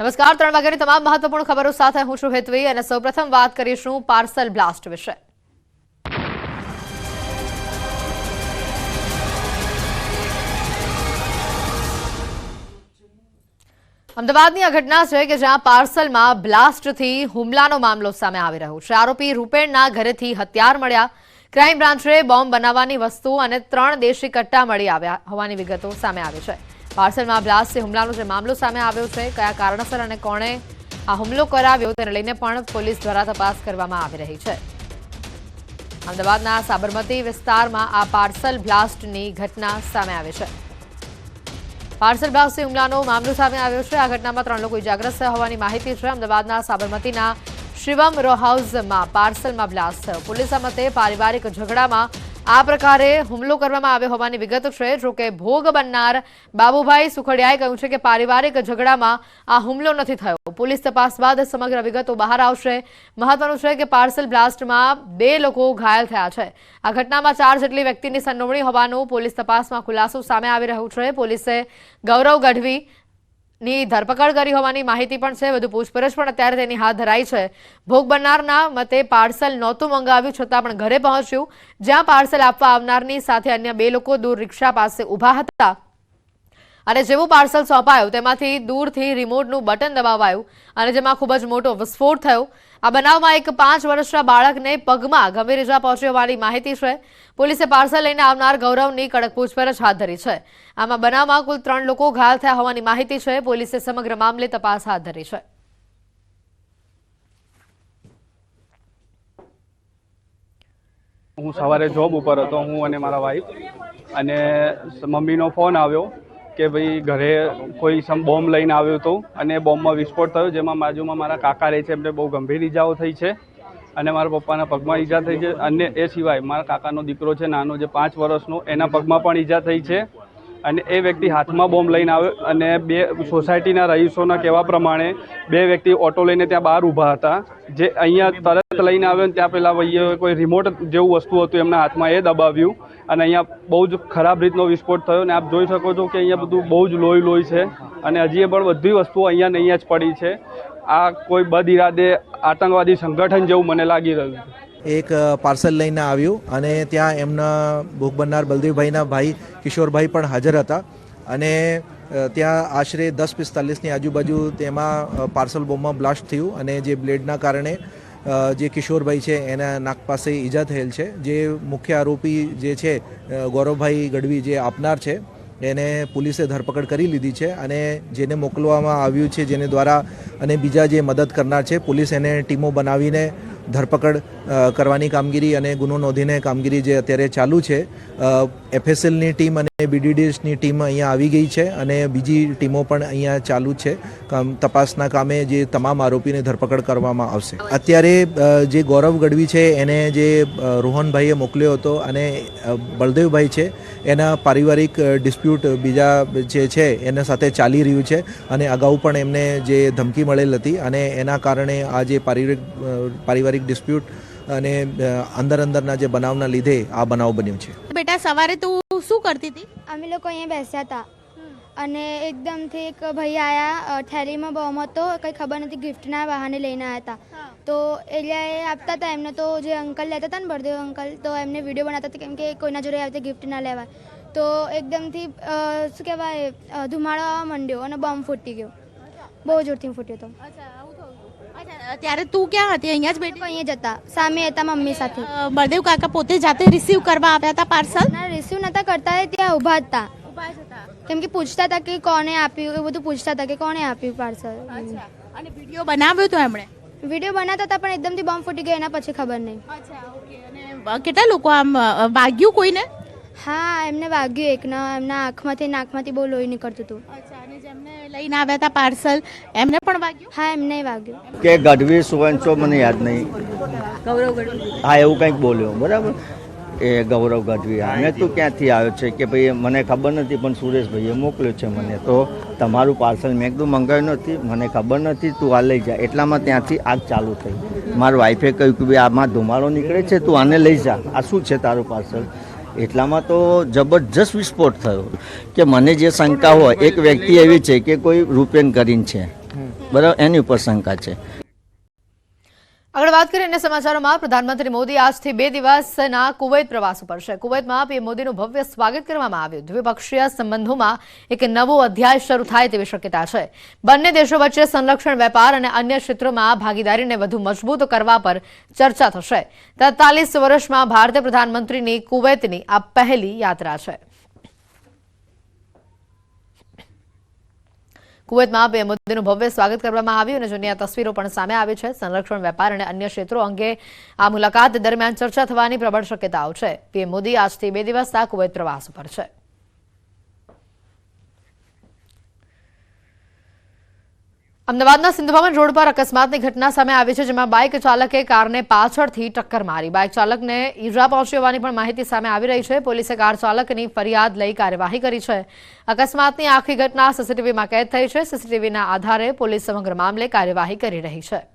નમસ્કાર 3 વાગ્યાની તમામ મહત્વપૂર્ણ ખબરો સાથે હું છું હેતવી અને સૌપ્રથમ વાત કરીશું પાર્સલ બ્લાસ્ટ વિશે। અમદાવાદની આ ઘટના છે કે જ્યાં પાર્સલમાં બ્લાસ્ટથી હુમલાનો મામલો સામે આવી રહ્યો છે। આરોપી રૂપેણના ઘરેથી હથિયાર મળ્યા। ક્રાઇમ બ્રાન્ચે બોમ્બ બનાવવાની વસ્તુ અને 3 દેશી કટ્ટા મળી આવ્યા હોવાની વિગતો સામે આવી છે। પાર્સલમાં બ્લાસ્ટથી હુમલાનો જે મામલો સામે આવ્યો છે, કયા કારણસર અને કોણે આ હુમલો કરાવ્યો તેને લઈને પણ પોલીસ દ્વારા તપાસ કરવામાં આવી રહી છે। અમદાવાદના સાબરમતી વિસ્તારમાં આ પાર્સલ બ્લાસ્ટની ઘટના સામે આવી છે। પાર્સલ બ્લાસ્ટથી હુમલાનો મામલો સામે આવ્યો છે। આ ઘટનામાં 3 લોકો ઇજાગ્રસ્ત થયા હોવાની માહિતી છે। અમદાવાદના સાબરમતીના શિવમ રો હાઉસમાં પાર્સલમાં બ્લાસ્ટ થયો। પોલીસના મતે પારિવારિક ઝઘડામાં આ પ્રકારે હુમલો કરવામાં આવ્યો હોવાની વિગત છે। જો કે ભોગ બનનાર બાબુભાઈ સુખડિયાએ કહ્યું છે કે પારિવારિક ઝઘડામાં આ હુમલો નથી થયો। પોલીસ તપાસ બાદ સમગ્ર વિગતો બહાર આવશે। મહત્વનું છે કે પાર્સલ બ્લાસ્ટમાં 2 લોકો ઘાયલ થયા છે। આ ઘટનામાં 4 જેટલી વ્યક્તિની સંડોવણી હોવાનું પોલીસ તપાસમાં ખુલાસો સામે આવી રહ્યો છે। પોલીસે ગૌરવ ગઢવી ની ધરપકડ કરી હોવાની માહિતી પણ છે। વધુ પૂછપરછ પણ અત્યારે તેની હાથ ધરાઈ છે। ભોગ બનનારના મતે પાર્સલ નહોતું મંગાવ્યું છતાં પણ ઘરે પહોંચ્યું, જ્યાં પાર્સલ આપવા આવનારની સાથે અન્ય 2 લોકો દૂર રિક્ષા પાસે ઊભા હતા અને જેવું પાર્સલ સોંપાયું તેમાંથી દૂરથી રિમોટનું બટન દબાવાયું અને જેમાં ખૂબ જ મોટો વિસ્ફોટ થયો। આ બનાવમાં એક 5 વર્ષના બાળકને પગમાં ગંભીર ઇજા પહોંચી હોવાની માહિતી છે। પોલીસે પાર્સલ લઈને આવનાર ગૌરવની કડક પૂછપરછ હાથ ધરી છે। આમાં બનાવમાં કુલ 3 લોકો ઘાયલ થયા હોવાની માહિતી છે। પોલીસે સમગ્ર મામલે તપાસ હાથ ધરી છે। હું સવારે જોબ ઉપર હતો, હું અને મારા વાઈફ, અને મમ્મીનો ફોન આવ્યો કે ભાઈ ઘરે કોઈ બોમ્બ લઈને આવ્યો હતો અને બોમ્બમાં વિસ્ફોટ થયો, જેમાં બાજુમાં મારા કાકા રહે છે, એમને બહુ ગંભીર ઈજાઓ થઈ છે અને મારા પપ્પાના પગમાં ઈજા થઈ છે। અને એ સિવાય મારા કાકાનો દીકરો છે નાનો, જે 5 વર્ષનો, એના પગમાં પણ ઈજા થઈ છે અને એ વ્યક્તિ હાથમાં બોમ્બ લઈને આવ્યો અને 2 સોસાયટીના રહીશોના કહેવા પ્રમાણે 2 વ્યક્તિ ઓટો લઈને ત્યાં બહાર ઊભા હતા, જે અહીંયા તરત લઈને આવ્યો ત્યાં પેલા ભાઈએ કોઈ રિમોટ જેવું વસ્તુ હતું એમના હાથમાં, એ દબાવ્યું અને અહીંયા બહુ જ ખરાબ રીતનો વિસ્ફોટ થયો। અને આપ જોઈ શકો છો કે અહીંયા બધું બહુ જ લોહી છે અને હજી પણ બધી વસ્તુઓ અહીંયા ને અહીંયા જ પડી છે। આ કોઈ બદ ઇરાદે આતંકવાદી સંગઠન જેવું મને લાગી રહ્યું છે। એક પાર્સલ લઈને આવ્યું અને ત્યાં એમના ભોગ બનનાર બલદેવભાઈના ભાઈ કિશોરભાઈ પણ હાજર હતા અને ત્યાં આશરે 10:45ની આજુબાજુ તેમાં પાર્સલ બોમ્બમાં બ્લાસ્ટ થયું અને જે બ્લેડના કારણે જે કિશોરભાઈ છે એના નાક પાસે ઈજા થયેલ છે। જે મુખ્ય આરોપી જે છે ગૌરવભાઈ ગઢવી, જે આપનાર છે, એને પોલીસે ધરપકડ કરી લીધી છે અને જેને મોકલવામાં આવ્યું છે, જેને દ્વારા અને બીજા જે મદદ કરનાર છે, પોલીસ એને ટીમો બનાવીને ધરપકડ કરવાની કામગીરી અને ગુનો નોંધીને કામગીરી જે અત્યારે ચાલુ છે। FSLની ટીમ અને BDDSની ટીમ અહીંયા આવી ગઈ છે અને બીજી ટીમો પણ અહીંયા ચાલુ છે। તપાસના કામે જે તમામ આરોપીને ધરપકડ કરવામાં આવશે। અત્યારે જે ગૌરવ ગઢવી છે એને જે રોહનભાઈએ મોકલ્યો હતો અને બળદેવભાઈ છે એના પારિવારિક ડિસ્પ્યુટ બીજા જે છે એના સાથે ચાલી રહ્યું છે અને અગાઉ પણ એમને જે ધમકી મળેલ હતી અને એના કારણે આ જે પારિવારિક ડિસ્પ્યુટ અને અંદરના જે બનાવના લીધે આ બનાવ બન્યો છે। બેટા સવારે તું શું કરતી હતી? અમે લોકો અહીંયા બેસ્યા હતા અને એકદમથી એક ભાઈ આવ્યા, થેલીમાં બોમ્બ હતો, કંઈ ખબર નથી, ગિફ્ટના બહાને લઈને આવ્યા હતા। તો એટલે એ આપતા હતા એમને, તો જે અંકલ લેતા હતા ને, બળદેવ અંકલ, તો એમને વિડીયો બનાવતા હતા કેમ કે કોઈના જોડે આવી ગિફ્ટ ના લેવાય। તો એકદમથી શું કહેવાય, ધુમાડો આવવા માંડ્યો અને બોમ્બ ફૂટી ગયો, બહુ જોરથી ફૂટ્યો હતો। ત્યારે તું ક્યાં હતી? અહીંયા જ બેઠી? અહીંયા જ હતા, સામે હતા મમ્મી સાથે। બળદેવ કાકા પોતે જાતે રિસીવ કરવા આવ્યા હતા પાર્સલ? ના, રિસીવ નતા કરતા, ત્યાં ઊભા હતા કેમ કે પૂછતા હતા કે કોને આપ્યું, એ બધું પૂછતા હતા કે કોને આપ્યું પાર્સલ। અને વિડીયો બનાવ્યો તો એમણે? વિડીયો બનાવતા હતા પણ એકદમથી બોમ્બ ફૂટી ગયો, એના પછી ખબર નહીં। અને કેટલા લોકો આમ વાગ્યું કોઈને? હા, એમને વાગ્યું એકના, એમના નાકમાંથી બહુ લોહી નીકળતું હતું। અને જેમને લઈને આવ્યા હતા પાર્સલ એમને પણ વાગ્યું? હા, એમને વાગ્યું। કે ગઢવી સુવંચો મને યાદ નહીં, ગૌરવ ગઢવી, હા એવું કંઈક બોલ્યો, બરાબર, એ ગૌરવ ગઢવી। અને તું ક્યાંથી આવ્યો છે? કે ભાઈ મને ખબર નથી પણ સુરેશભાઈએ મોકલ્યો છે મને, તો તમારું પાર્સલ મેં કીધું મંગાવ્યું નથી, મને ખબર નથી, તું આ લઈ જા। એટલામાં ત્યાંથી આગ ચાલુ થઈ। મારા વાઈફે કહ્યું કે ભાઈ આમાં ધુમાડો નીકળે છે, તું આને લઈ જા, આ શું છે તારું પાર્સલ? એટલામાં તો જબરજસ્ત વિસ્ફોટ થયો કે મને જે શંકા હોય, એક વ્યક્તિ એવી છે કે કોઈ રૂપેન કરીને છે, બરાબર, એની ઉપર શંકા છે. આગળ વાત કરીએ અન્ય સમાચારોમાં પ્રધાનમંત્રી મોદી આજથી 2 દિવસના કુવૈત પ્રવાસ ઉપર છે. કુવૈતમાં પીએમ મોદીનું ભવ્ય સ્વાગત કરવામાં આવ્યું. દ્વિપક્ષીય સંબંધોમાં એક નવો અધ્યાય શરૂ થાય તેવી શક્યતા છે. બંને દેશો વચ્ચે સંરક્ષણ, વેપાર અને અન્ય ક્ષેત્રોમાં ભાગીદારીને વધુ મજબૂત કરવા પર ચર્ચા થશે. 43 વર્ષમાં ભારતીય પ્રધાનમંત્રીની કુવૈતની આ પહેલી યાત્રા છે. કુવૈતમાં પીએમ મોદીનું ભવ્ય સ્વાગત કરવામાં આવ્યું અને જેની આ તસવીરો પણ સામે આવી છે. સંરક્ષણ, વેપાર અને અન્ય ક્ષેત્રો અંગે આ મુલાકાત દરમિયાન ચર્ચા થવાની પ્રબળ શક્યતાઓ છે. પીએમ મોદી આજથી 2 દિવસના કુવૈત પ્રવાસ ઉપર છે. અમદાવાદના સિંધુ ભવન રોડ પર અકસ્માતની ઘટના સામે આવી છે, જેમાં બાઇક ચાલકે કારને પાછળથી ટક્કર મારી. બાઇક ચાલકને ઈજા પહોંચી હોવાની પણ માહિતી સામે આવી રહી છે. પોલીસે કાર ચાલકની ફરિયાદ લઈ કાર્યવાહી કરી છે. અકસ્માતની આખી ઘટના સીસીટીવીમાં કેદ થઈ છે. સીસીટીવીના આધારે પોલીસ સમગ્ર મામલે કાર્યવાહી કરી રહી છે.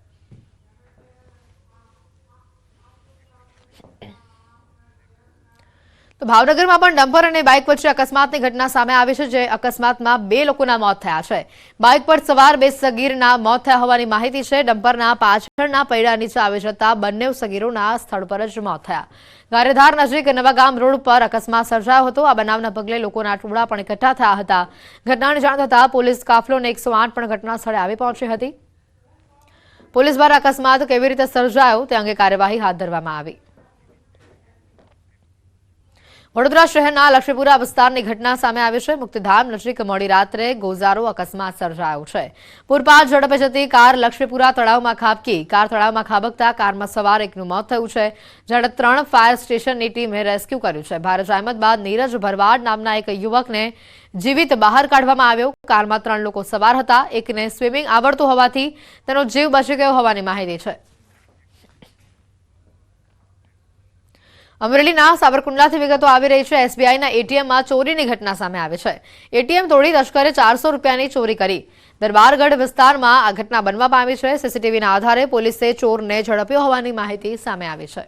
તો ભાવનગરમાં પણ ડમ્પર અને બાઇક વચ્ચે અકસ્માતની ઘટના સામે આવી છે, જે અકસ્માતમાં 2 લોકોના મોત થયા છે. બાઇક પર સવાર 2 સગીરના મોત થયા હોવાની માહિતી છે. ડમ્પરના પાછળના પૈડા નીચે આવી જતા બંને સગીરોના સ્થળ પર જ મોત થયા. ગારેધાર નજીક નવાગામ રોડ પર અકસ્માત સર્જાયો હતો. આ બનાવના પગલે લોકોના ટોળા પણ એકઠા થયા હતા. ઘટનાની જાણ થતાં પોલીસ કાફલો અને 108 પણ ઘટના સ્થળે આવી પહોંચી હતી. પોલીસ દ્વારા અકસ્માત કેવી રીતે સર્જાયો તે અંગે કાર્યવાહી હાથ ધરવામાં આવી. વડોદરા શહેરના લક્ષ્મીપુરા વિસ્તારની ઘટના સામે આવી છે. મુક્તિધામ નજીક મોડી રાત્રે ગોઝારો અકસ્માત સર્જાયો છે. પૂરપાટ ઝડપે જતી કાર લક્ષ્મીપુરા તળાવમાં ખાબકી. કાર તળાવમાં ખાબકતા કારમાં સવાર એકનું મોત થયું છે, જ્યારે 3 ફાયર સ્ટેશનની ટીમે રેસ્ક્યુ કર્યું છે. ભારે જહેમત બાદ નીરજ ભરવાડ નામના એક યુવકને જીવિત બહાર કાઢવામાં આવ્યો. કારમાં 3 લોકો સવાર હતા. એકને સ્વિમિંગ આવડતું હોવાથી તેનો જીવ બચી ગયો હોવાની માહિતી છે. અમરેલીના સાવરકુંડલાથી વિગતો આવી રહી છે. એસબીઆઈના એટીએમમાં ચોરીની ઘટના સામે આવી છે. એટીએમ તોડી તસ્કરે 400 રૂપિયાની ચોરી કરી. દરબારગઢ વિસ્તારમાં આ ઘટના બનવા પામી છે. સીસીટીવીના આધારે પોલીસે ચોરને ઝડપ્યો હોવાની માહિતી સામે આવી છે.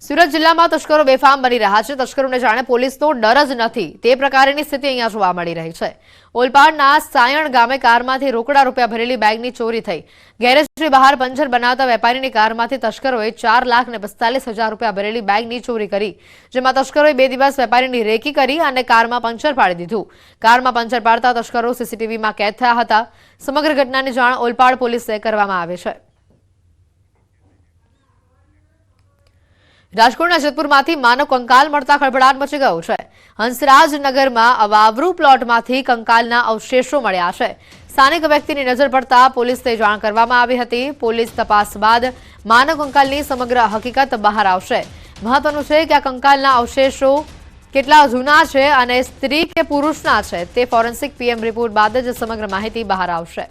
સુરત જિલ્લામાં તસ્કરો બેફામ બની રહ્યા છે. તસ્કરોને જાણે પોલીસનો ડર જ નથી તે પ્રકારની સ્થિતિ અહીંયા જોવા મળી રહી છે. ઓલપાડના સાયણ ગામે કારમાંથી રોકડા રૂપિયા ભરેલી બેગની ચોરી થઈ. ગેરેજની બહાર પંચર બનાવતા વેપારીની કારમાંથી તસ્કરોએ 4,45,000 રૂપિયા ભરેલી બેગની ચોરી કરી, જેમાં તસ્કરોએ 2 દિવસ વેપારીની રેકી કરી અને કારમાં પંચર પાડી દીધું. કારમાં પંચર પાડતા તસ્કરો સીસીટીવીમાં કેદ થયા હતા. સમગ્ર ઘટનાની જાણ ઓલપાડ પોલીસે કરવામાં આવી છે. રાજકોટના જેતપુરમાંથી માનવ કંકાલ મળતા ખળભળાટ મચી ગયો છે. હંસરાજનગરમાં અવાવરૂ પ્લોટમાંથી કંકાલના અવશેષો મળ્યા છે. સ્થાનિક વ્યક્તિની નજર પડતા પોલીસને જાણ કરવામાં આવી હતી. પોલીસ તપાસ બાદ માનવ કંકાલની સમગ્ર હકીકત બહાર આવશે. મહત્વનું છે કે આ કંકાલના અવશેષો કેટલા જૂના છે અને સ્ત્રી કે પુરુષના છે તે ફોરેન્સિક પીએમ રિપોર્ટ બાદ જ સમગ્ર માહિતી બહાર આવશે.